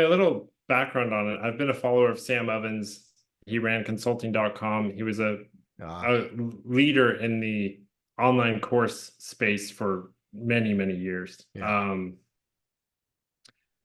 A little background on it. I've been a follower of Sam Evans. He ran consulting.com. He was Ah, a leader in the online course space for many, many years. yeah.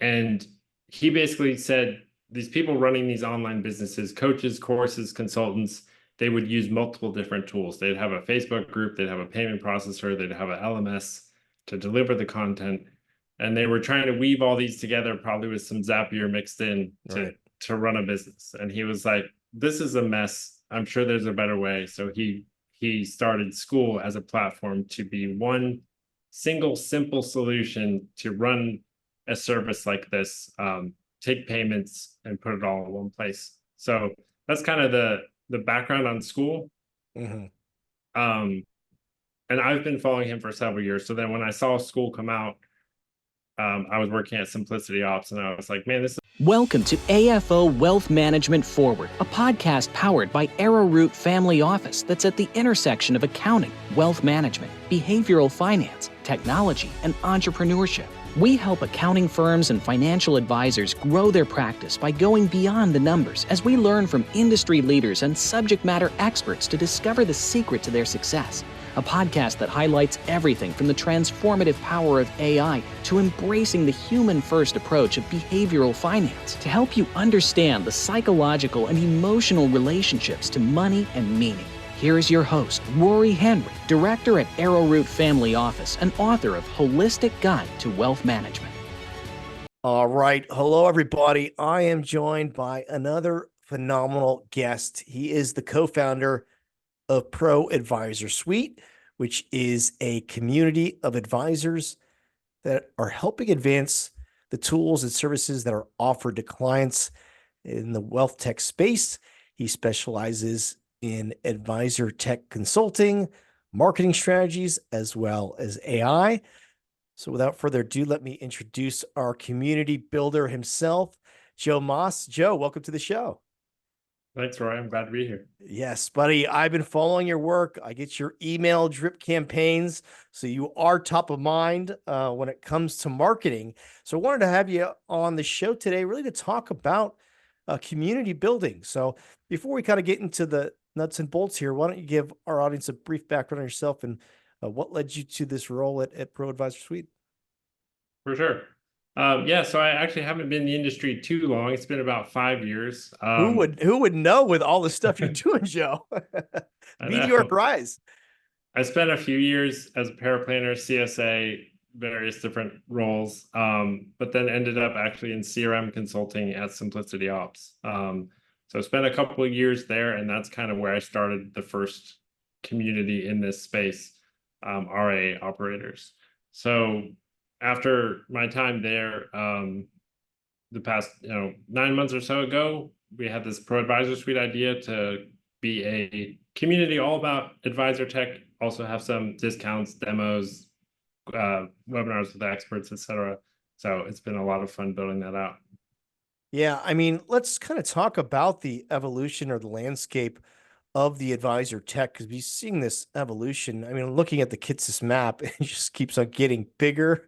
And he basically said these people running these online businesses, coaches, courses, consultants, they would use multiple different tools. They'd have a Facebook group, they'd have a payment processor, they'd have an LMS to deliver the content. And they were trying to weave all these together, probably with some Zapier mixed in Right. to run a business. And he was like, this is a mess. I'm sure there's a better way. So he started School as a platform to be one single simple solution to run a service like this, take payments and put it all in one place. So that's kind of the background on School. hmm Um, and I've been following him for several years. So then when I saw School come out, I was working at Simplicity Ops, and I was like, man, this is Welcome to AFO Wealth Management Forward, a podcast powered by Arrowroot Family Office that's at the intersection of accounting, wealth management, behavioral finance, technology, and entrepreneurship. We help accounting firms and financial advisors grow their practice by going beyond the numbers as we learn from industry leaders and subject matter experts to discover the secret to their success. A podcast that highlights everything from the transformative power of AI to embracing the human-first approach of behavioral finance to help you understand the psychological and emotional relationships to money and meaning. Here is your host, Rory Henry, director at Arrowroot Family Office and author of Holistic Guide to Wealth Management. All right. Hello, everybody. I am joined by another phenomenal guest. He is the co-founder of Pro Advisor Suite, which is a community of advisors that are helping advance the tools and services that are offered to clients in the wealth tech space. He specializes in advisor tech consulting, marketing strategies, as well as AI. So without further ado, let me introduce our community builder himself, Joe Moss. Joe, welcome to the show. Thanks, Roy. I'm glad to be here. Yes, buddy. I've been following your work. I get your email drip campaigns. So you are top of mind when it comes to marketing. So I wanted to have you on the show today, really to talk about community building. So before we kind of get into the nuts and bolts here, why don't you give our audience a brief background on yourself and what led you to this role at Pro Advisor Suite? For sure. Yeah, so I actually haven't been in the industry too long. It's been about 5 years. Who would know with all the stuff you're doing, Joe? I Meteoric know. rise. I spent a few years as a paraplanner, CSA, various different roles, but then ended up actually in CRM consulting at Simplicity Ops. So I spent a couple of years there, and that's kind of where I started the first community in this space, RA operators. So after my time there, the past 9 months or so ago, we had this Pro Advisor Suite idea to be a community all about advisor tech, also have some discounts, demos, webinars with experts, etc. So it's been a lot of fun building that out. Yeah, I mean, let's kind of talk about the evolution or the landscape of the advisor tech because we're seeing this evolution. I mean, looking at the Kitsis map, it just keeps on getting bigger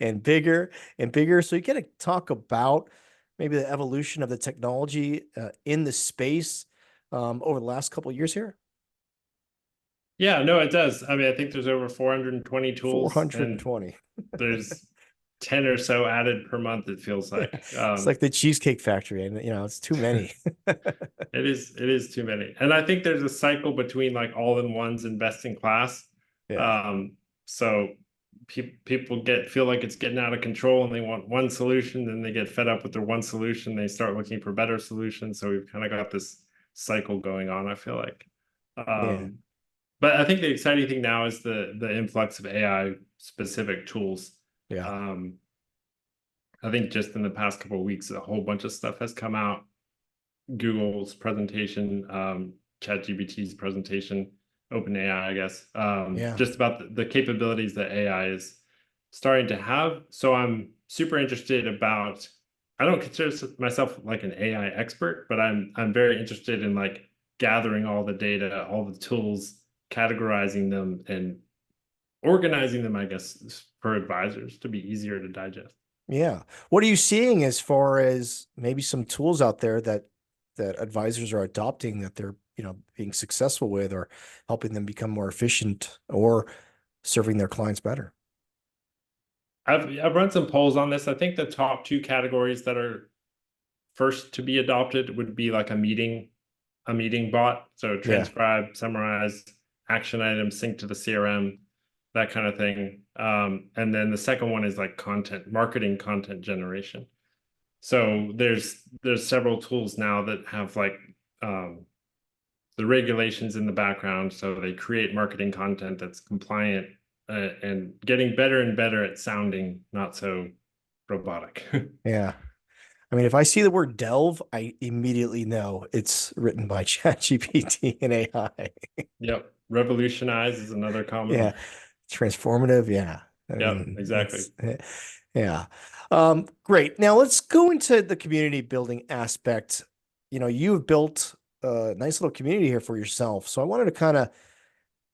and bigger and bigger. So you got to talk about maybe the evolution of the technology in the space over the last couple of years here. Yeah, no, it does. I mean, I think there's over 420 tools, and 420. there's 10 or so added per month, it feels like. It's like the Cheesecake Factory, and it's too many. It is too many. And I think there's a cycle between like all-in-ones and best in class. Yeah. So people feel like it's getting out of control and they want one solution, then they get fed up with their one solution, they start looking for better solutions. So we've kind of got this cycle going on, I feel like. Yeah. But I think the exciting thing now is the influx of AI specific tools. Yeah. I think just in the past couple of weeks, a whole bunch of stuff has come out. Google's presentation, ChatGPT's presentation, OpenAI, I guess, Yeah. just about the capabilities that AI is starting to have. So I'm super interested about, I don't consider myself like an AI expert, but I'm very interested in like gathering all the data, all the tools, categorizing them and organizing them, I guess, for advisors to be easier to digest. Yeah. What are you seeing as far as maybe some tools out there that advisors are adopting that they're, being successful with or helping them become more efficient or serving their clients better? I've run some polls on this. I think the top two categories that are first to be adopted would be like a meeting bot. So Yeah. transcribe, summarize, action items, sync to the CRM, that kind of thing. And then the second one is like marketing content generation. So there's several tools now that have like the regulations in the background. So they create marketing content that's compliant and getting better and better at sounding not so robotic. Yeah. I mean, if I see the word delve, I immediately know it's written by ChatGPT and AI. Yep. Revolutionize is another common Yeah. one. Transformative. Yeah. I Yep, mean, exactly. yeah. Great. Now let's go into the community building aspect. You've built a nice little community here for yourself. So I wanted to kind of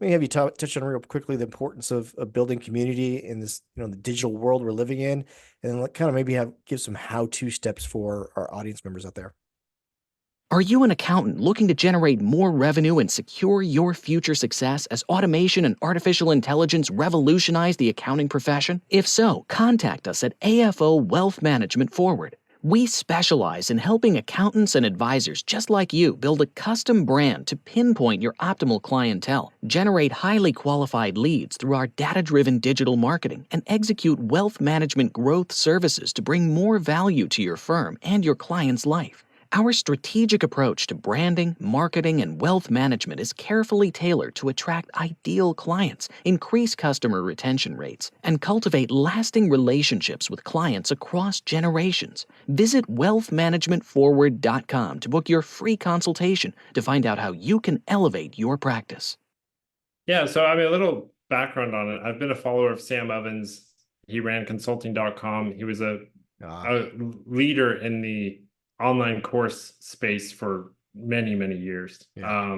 maybe have you touch on real quickly the importance of building community in this, the digital world we're living in, and then kind of maybe give some how-to steps for our audience members out there. Are you an accountant looking to generate more revenue and secure your future success as automation and artificial intelligence revolutionize the accounting profession? If so, contact us at AFO Wealth Management Forward. We specialize in helping accountants and advisors just like you build a custom brand to pinpoint your optimal clientele, generate highly qualified leads through our data-driven digital marketing, and execute wealth management growth services to bring more value to your firm and your client's life. Our strategic approach to branding, marketing, and wealth management is carefully tailored to attract ideal clients, increase customer retention rates, and cultivate lasting relationships with clients across generations. Visit wealthmanagementforward.com to book your free consultation to find out how you can elevate your practice. Yeah, so I mean, a little background on it. I've been a follower of Sam Evans. He ran consulting.com. He was a leader in the online course space for many, many years. Yeah.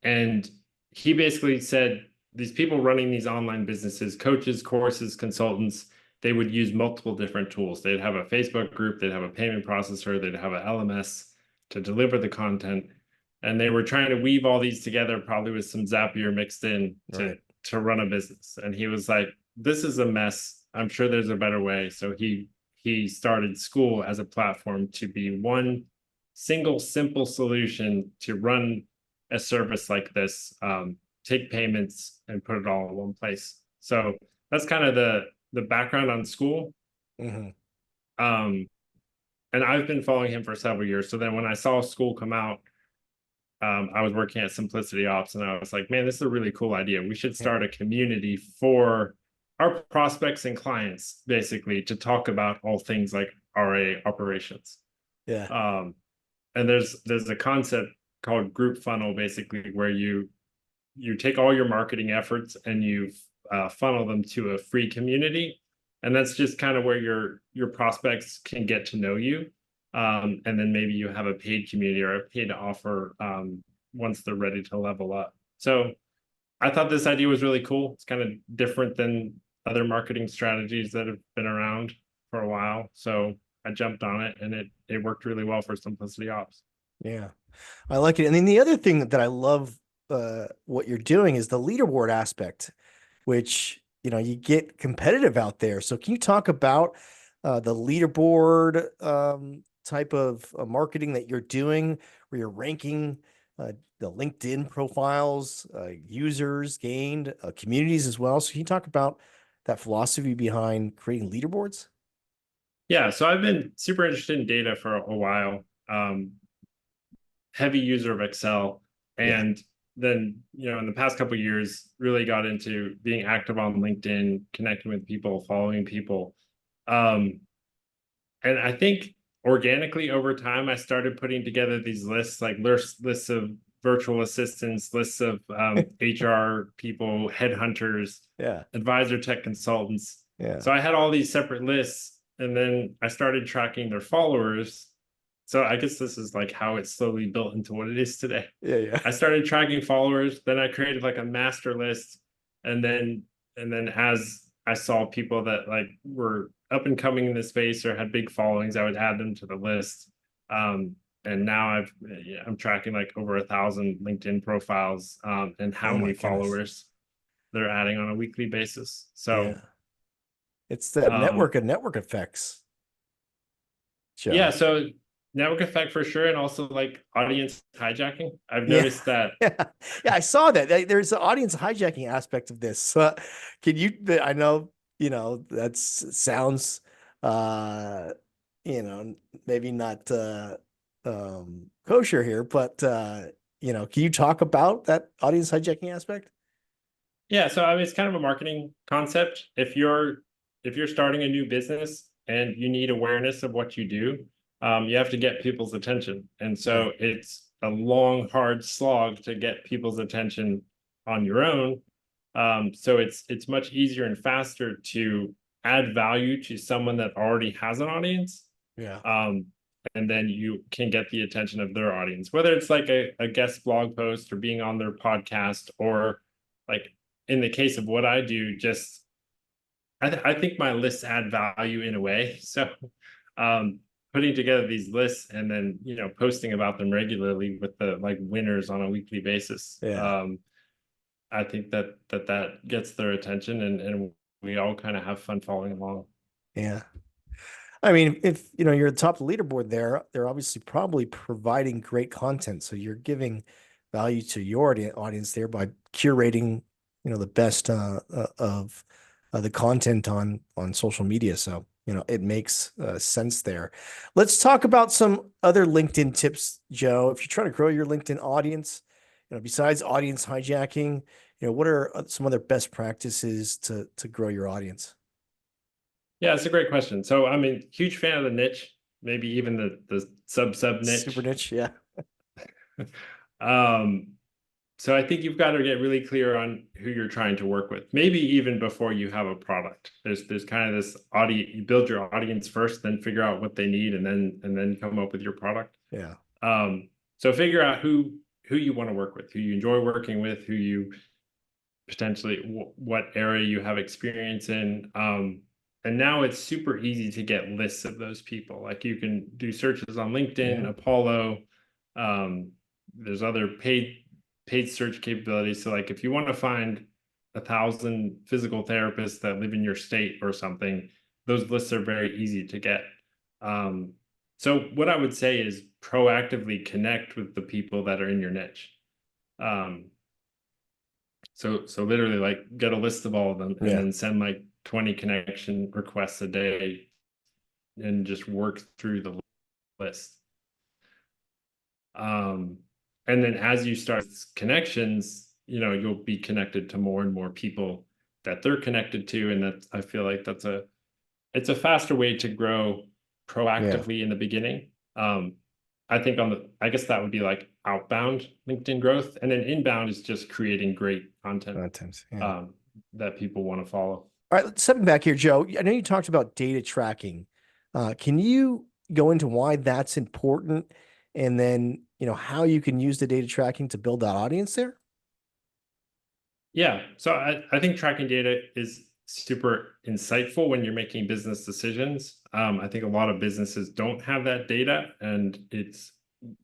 And he basically said these people running these online businesses, coaches, courses, consultants, they would use multiple different tools. They'd have a Facebook group, they'd have a payment processor, they'd have an LMS to deliver the content. And they were trying to weave all these together, probably with some Zapier mixed in to run a business. And he was like, this is a mess. I'm sure there's a better way. So he started Skool as a platform to be one single simple solution to run a service like this, take payments and put it all in one place. So that's kind of the background on Skool. Mm-hmm. And I've been following him for several years. So then when I saw Skool come out, I was working at Simplicity Ops and I was like, man, this is a really cool idea. We should start a community for our prospects and clients, basically, to talk about all things like RA operations. Yeah. And there's a concept called group funnel, basically, where you take all your marketing efforts and you funnel them to a free community. And that's just kind of where your prospects can get to know you. And then maybe you have a paid community or a paid offer once they're ready to level up. So I thought this idea was really cool. It's kind of different than other marketing strategies that have been around for a while. So I jumped on it and it worked really well for Simplicity Ops. Yeah, I like it. And then the other thing that I love what you're doing is the leaderboard aspect, which, you get competitive out there. So can you talk about the leaderboard type of marketing that you're doing where you're ranking the LinkedIn profiles, users gained, communities as well? So can you talk about that philosophy behind creating leaderboards? Yeah, so I've been super interested in data for a while. Heavy user of Excel, and then in the past couple of years, really got into being active on LinkedIn, connecting with people, following people, and I think organically over time, I started putting together these lists, like lists of virtual assistants, lists of HR people, headhunters, advisor tech consultants. So I had all these separate lists, and then I started tracking their followers. So I guess this is like how it slowly built into what it is today. I started tracking followers, then I created like a master list, and then as I saw people that like were up and coming in the space or had big followings, I would add them to the list. And now I'm tracking like over 1,000 LinkedIn profiles, and how Oh my many goodness. followers they're adding on a weekly basis. So Yeah. It's that network effects, Joe. yeah, so network effect for sure, and also like audience hijacking. I've Yeah. noticed that. Yeah, I saw that. There's an audience hijacking aspect of this. Can you? I know that sounds, maybe not kosher here, but can you talk about that audience hijacking aspect? Yeah, so I mean, it's kind of a marketing concept. If you're starting a new business and you need awareness of what you do, you have to get people's attention, and so it's a long, hard slog to get people's attention on your own. So it's much easier and faster to add value to someone that already has an audience. Yeah. And then you can get the attention of their audience, whether it's like a guest blog post or being on their podcast, or like in the case of what I do, just I think my lists add value in a way. So putting together these lists and then posting about them regularly with the like winners on a weekly basis. Yeah. I think that gets their attention, and we all kind of have fun following along. Yeah. I mean, if you're at the top of the leaderboard there, they're obviously probably providing great content. So you're giving value to your audience there by curating, the best of the content on social media. So, it makes sense there. Let's talk about some other LinkedIn tips, Joe. If you're trying to grow your LinkedIn audience, besides audience hijacking, what are some other best practices to grow your audience? Yeah, it's a great question. So I mean, huge fan of the niche, maybe even the sub niche. Super niche, yeah. So I think you've got to get really clear on who you're trying to work with. Maybe even before you have a product. There's kind of this audience, you build your audience first, then figure out what they need, and then come up with your product. Yeah. So figure out who you want to work with, who you enjoy working with, who you potentially what area you have experience in. And now it's super easy to get lists of those people. Like you can do searches on LinkedIn, Yeah. Apollo. There's other paid search capabilities. So like if you want to find 1,000 physical therapists that live in your state or something, those lists are very easy to get. So what I would say is proactively connect with the people that are in your niche. So literally like get a list of all of them and then send like 20 connection requests a day and just work through the list. And then as you start connections, you'll be connected to more and more people that they're connected to. And I feel like it's a faster way to grow proactively in the beginning. I think I guess that would be like outbound LinkedIn growth. And then inbound is just creating great content that people want to follow. All right, stepping back here, Joe, I know you talked about data tracking. Can you go into why that's important, and then, how you can use the data tracking to build that audience there? Yeah, so I think tracking data is super insightful when you're making business decisions. I think a lot of businesses don't have that data, and it's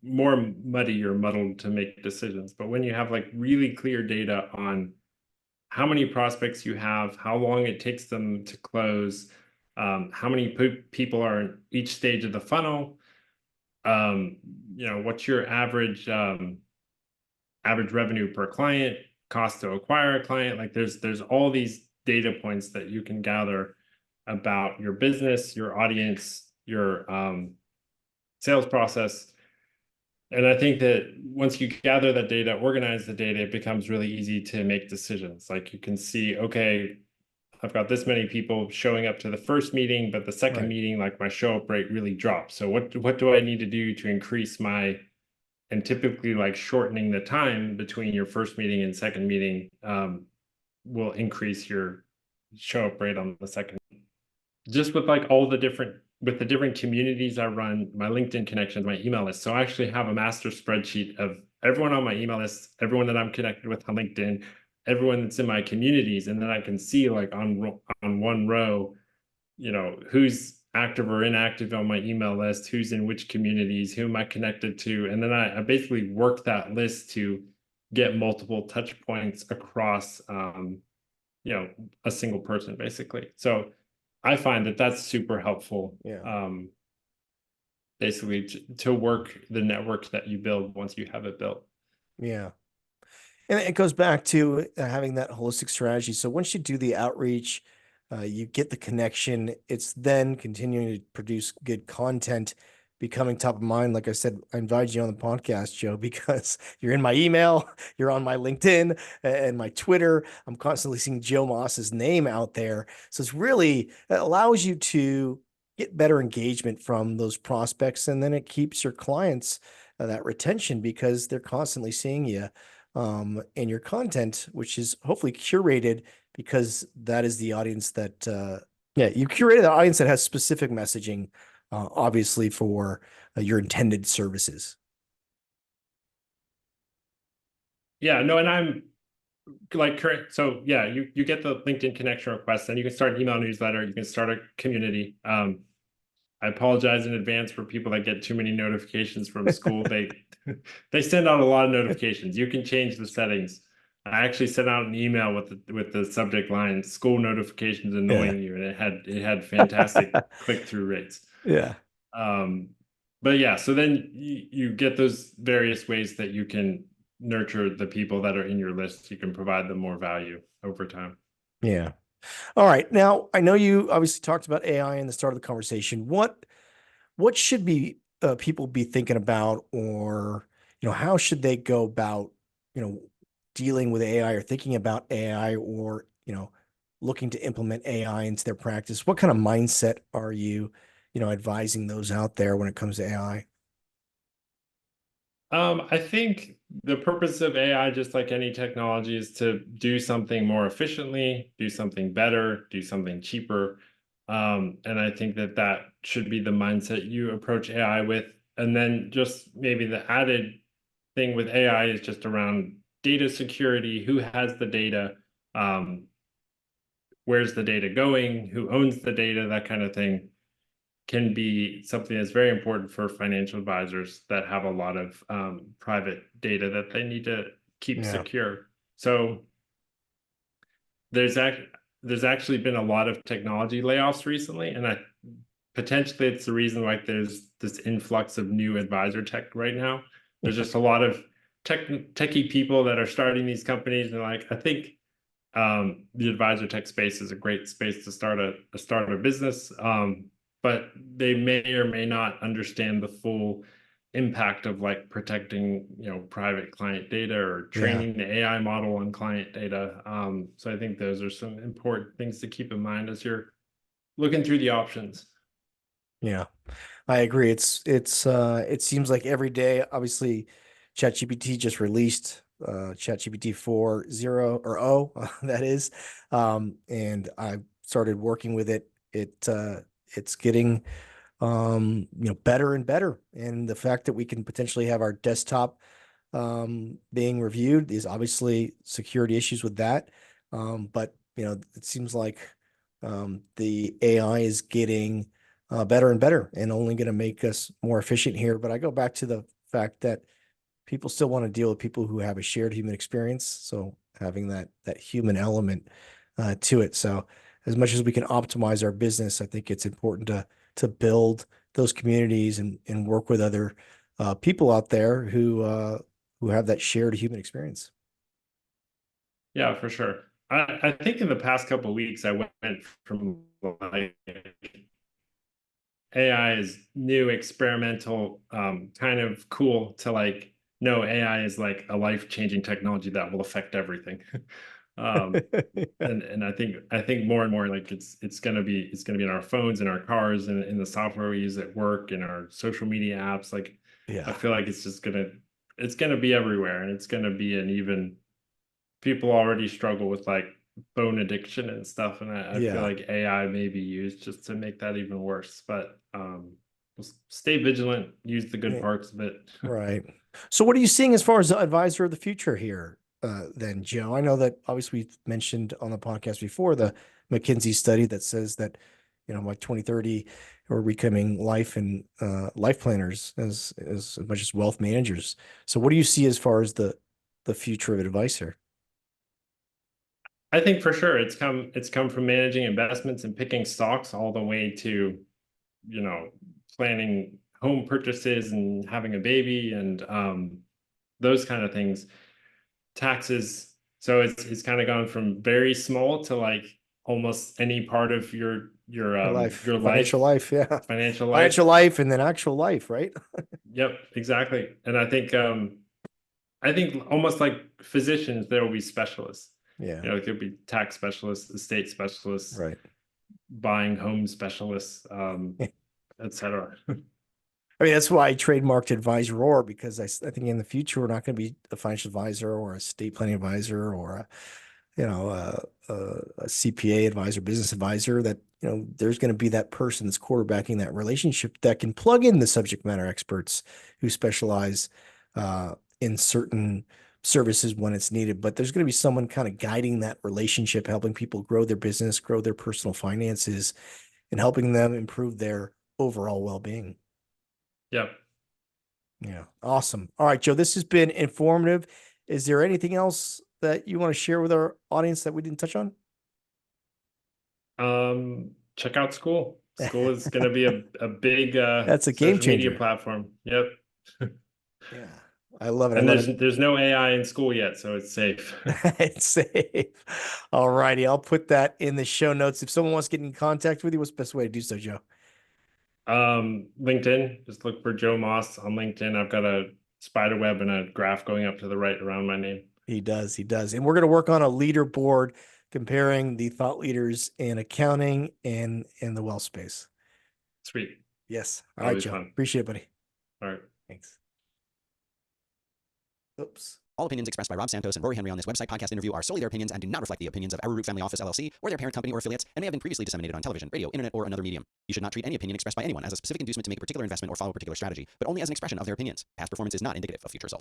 more muddy or muddled to make decisions. But when you have like really clear data on how many prospects you have, how long it takes them to close, how many people are in each stage of the funnel, what's your average revenue per client, cost to acquire a client. Like there's all these data points that you can gather about your business, your audience, your sales process. And I think that once you gather that data, organize the data, it becomes really easy to make decisions. Like you can see, okay, I've got this many people showing up to the first meeting, but the second meeting, like my show up rate really dropped. So what do I need to do to increase and typically like shortening the time between your first meeting and second meeting will increase your show up rate on the second. Just with like all the different communities I run, my LinkedIn connections, my email list. So I actually have a master spreadsheet of everyone on my email list, everyone that I'm connected with on LinkedIn, everyone that's in my communities, and then I can see like on one row, who's active or inactive on my email list, who's in which communities, who am I connected to, and then I basically work that list to get multiple touch points across a single person basically. So I find that that's super helpful. Yeah. Basically to work the network that you build once you have it built. Yeah. And it goes back to having that holistic strategy. So once you do the outreach, you get the connection. It's then continuing to produce good content, becoming top of mind. Like I said, I invited you on the podcast, Joe, because you're in my email, you're on my LinkedIn and my Twitter. I'm constantly seeing Joe Moss's name out there. So it allows you to get better engagement from those prospects. And then it keeps your clients that retention because they're constantly seeing you and your content, which is hopefully curated because that is the audience that, you curated the audience that has specific messaging, obviously for your intended services. Yeah, no, and I'm like current. So yeah, you get the LinkedIn connection request, and you can start an email newsletter. You can start a community. I apologize in advance for people that get too many notifications from school. They send out a lot of notifications. You can change the settings. I actually sent out an email with the subject line "school notifications annoying you," and it had fantastic click-through rates. Yeah. But yeah, so then you get those various ways that you can nurture the people that are in your list. You can provide them more value over time. Yeah. All right. Now, I know you obviously talked about AI in the start of the conversation. What should be people be thinking about, or how should they go about dealing with AI or thinking about AI, or looking to implement AI into their practice? What kind of mindset are you advising those out there when it comes to AI? I think the purpose of AI, just like any technology, is to do something more efficiently, do something better, do something cheaper. And I think that should be the mindset you approach AI with. And then just maybe the added thing with AI is just around data security. Who has the data? Where's the data going? Who owns the data? That kind of thing can be something that's very important for financial advisors that have a lot of private data that they need to keep secure. So there's actually been a lot of technology layoffs recently, and potentially it's the reason why there's this influx of new advisor tech right now. There's just a lot of techie people that are starting these companies, and I think the advisor tech space is a great space to start a business. But they may or may not understand the full impact of protecting, private client data or training the AI model on client data. So I think those are some important things to keep in mind as you're looking through the options. Yeah, I agree. It seems like every day, obviously, ChatGPT just released ChatGPT 4.0 or O, that is. And I started working with it. It's getting better and better. And the fact that we can potentially have our desktop being reviewed is obviously security issues with that. But it seems like the AI is getting better and better and only going to make us more efficient here. But I go back to the fact that people still want to deal with people who have a shared human experience. So having that human element to it. So as much as we can optimize our business, I think it's important to build those communities and work with other people out there who have that shared human experience. Yeah, for sure. I think in the past couple of weeks, I went from AI is new, experimental, kind of cool to no, AI is a life-changing technology that will affect everything. And I think more and more it's gonna be in our phones, in our cars, and in the software we use at work, in our social media apps. I feel like it's gonna be everywhere, and it's gonna be people already struggle with phone addiction and stuff, and I feel like AI may be used just to make that even worse. But stay vigilant, use the good parts of it. Right. So what are you seeing as far as the advisor of the future here? then, Joe? I know that obviously we've mentioned on the podcast before the McKinsey study that says that, by 2030, we're becoming life planners as much as wealth managers. So what do you see as far as the future of advice here? I think for sure it's come from managing investments and picking stocks all the way to, planning home purchases and having a baby and those kind of things. Taxes. So it's kind of gone from very small to like almost any part of your Financial life, yeah. financial life. Financial life and then actual life, right? Yep, exactly. And I think almost like physicians, there will be specialists. Yeah. It could be tax specialists, estate specialists, Right. buying home specialists, etc. I mean, that's why I trademarked advisor, because I think in the future we're not going to be a financial advisor or a estate planning advisor or a CPA advisor, business advisor. That there's going to be that person that's quarterbacking that relationship that can plug in the subject matter experts who specialize in certain services when it's needed. But there's going to be someone kind of guiding that relationship, helping people grow their business, grow their personal finances, and helping them improve their overall well-being. Yep. Yeah. Awesome. All right, Joe, this has been informative. Is there anything else that you want to share with our audience that we didn't touch on? Check out School. School is going to be a big that's a game social media changer platform. Yep. Yeah. I love it. And there's no AI in School yet, so it's safe. It's safe. All righty. I'll put that in the show notes. If someone wants to get in contact with you, what's the best way to do so, Joe? LinkedIn. Just look for Joe Moss on LinkedIn. I've got a spider web and a graph going up to the right around my name. He does. And we're going to work on a leaderboard comparing the thought leaders in accounting and in the wealth space. Sweet. Yes. All right, Joe. Fun. Appreciate it, buddy. All right. Thanks. Oops. All opinions expressed by Rob Santos and Rory Henry on this website podcast interview are solely their opinions and do not reflect the opinions of Arrowroot Family Office LLC or their parent company or affiliates, and may have been previously disseminated on television, radio, internet, or another medium. You should not treat any opinion expressed by anyone as a specific inducement to make a particular investment or follow a particular strategy, but only as an expression of their opinions. Past performance is not indicative of future results.